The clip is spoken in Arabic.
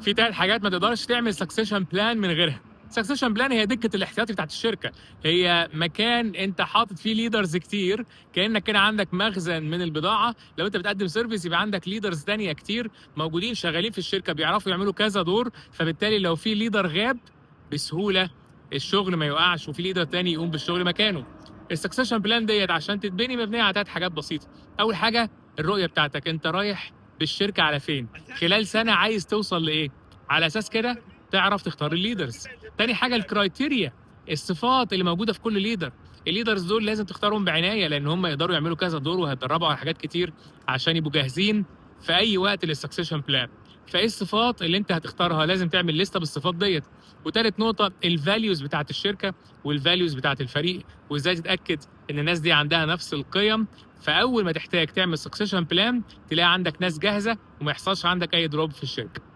في 3 حاجات ما تقدرش تعمل سكسيشن بلان من غيرها. سكسيشن بلان هي دكه الاحتياطي بتاعت الشركه، هي مكان انت حاطط فيه ليدرز كتير، كانك كده عندك مخزن من البضاعه. لو انت بتقدم سيرفيس يبقى عندك ليدرز تانية كتير موجودين شغالين في الشركه بيعرفوا يعملوا كذا دور، فبالتالي لو في ليدر غاب بسهوله الشغل ما يوقعش وفي ليدر تاني يقوم بالشغل مكانه. السكسيشن بلان ديت عشان تتبني مبنيه على 3 حاجات بسيطه. اول حاجه الرؤيه بتاعتك، انت رايح بالشركه على فين؟ خلال سنه عايز توصل لايه؟ على اساس كده تعرف تختار الليدرز. تاني حاجه الكرايتيريا، الصفات اللي موجوده في كل ليدر. الليدرز دول لازم تختارهم بعنايه لان هم يقدروا يعملوا كذا دور وهيتدربوا على حاجات كتير عشان يبقوا جاهزين في اي وقت للسكسيشن بلان. فايه الصفات اللي انت هتختارها؟ لازم تعمل لسته بالصفات ديت. وتالت نقطه الفاليوز بتاعت الشركه والفاليوز بتاعت الفريق، وازاي تتاكد ان الناس دي عندها نفس القيم. فاول ما تحتاج تعمل سكسيشن بلان تلاقي عندك ناس جاهزه وما يحصلش عندك اي دروب في الشركه.